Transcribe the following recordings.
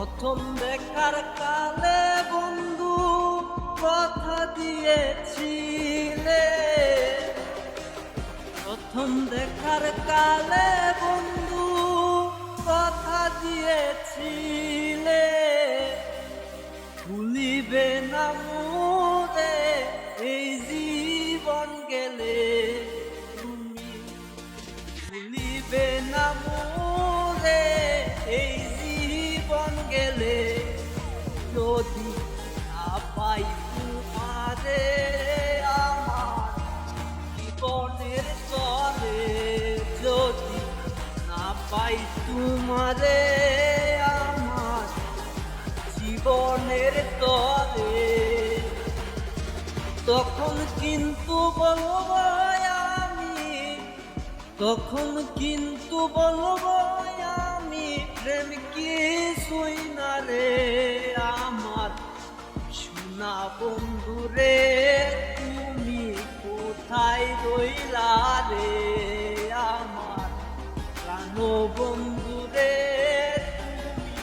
প্রথম দেখার কালে বন্ধু কথা দিয়েছিলে, প্রথম দেখার কালে বন্ধু কথা দিয়েছিলে, ভুলিবে না মোরে এই জীবন গেলে তুমি, ভুলিবে না মোরে এই জীবন গেলে, যদি না পাই তোমারে আমার জীবনের তরে, যদি না পাই তোমারে আমার জীবনের তরে, তখন কিন্তু বলবো আমি, তখন কিন্তু বলবো আমি প্রেম কিছুই না রে আমার সোনা বন্ধু রে, তুমি কোথায় রইলা রে আমার প্রাণ বন্ধু রে, তুমি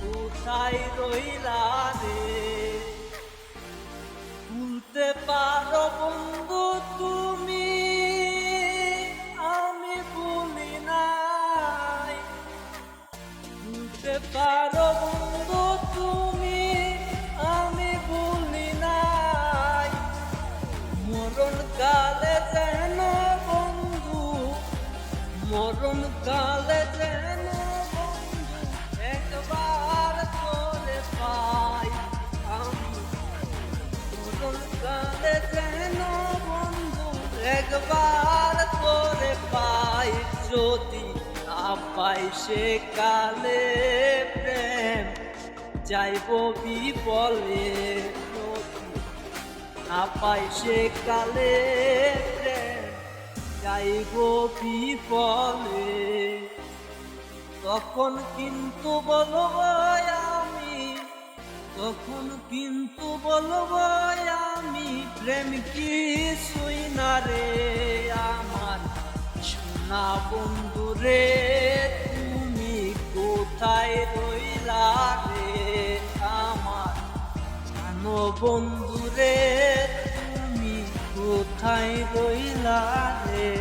কোথায় রইলা রে। ভুলতে পারো বন্ধু তুমি, আমি ভুলি নাই, ভুলতে পারো বন্ধু তুমি, আমি ভুলি নাই, মরণ কালে যেন বন্ধু, মরণ কালে যেন বন্ধু একবার করে পাই আমি, মরণ কালে যেন বন্ধু একবার করে পাই, যদি না পাই সে কালে প্রেম যাইব বিফলে, যদি না পাই সে কালে প্রেম যাইব বিফলে, তখন কিন্তু বলবো আমি, তখন কিন্তু বলবো আমি প্রেম কিছুই না রে আমার সোনা বন্ধু রে, তুমি কোথায় রইলা রে আমার জানো বন্ধু রে, তুমি কোথায় রইলা রে।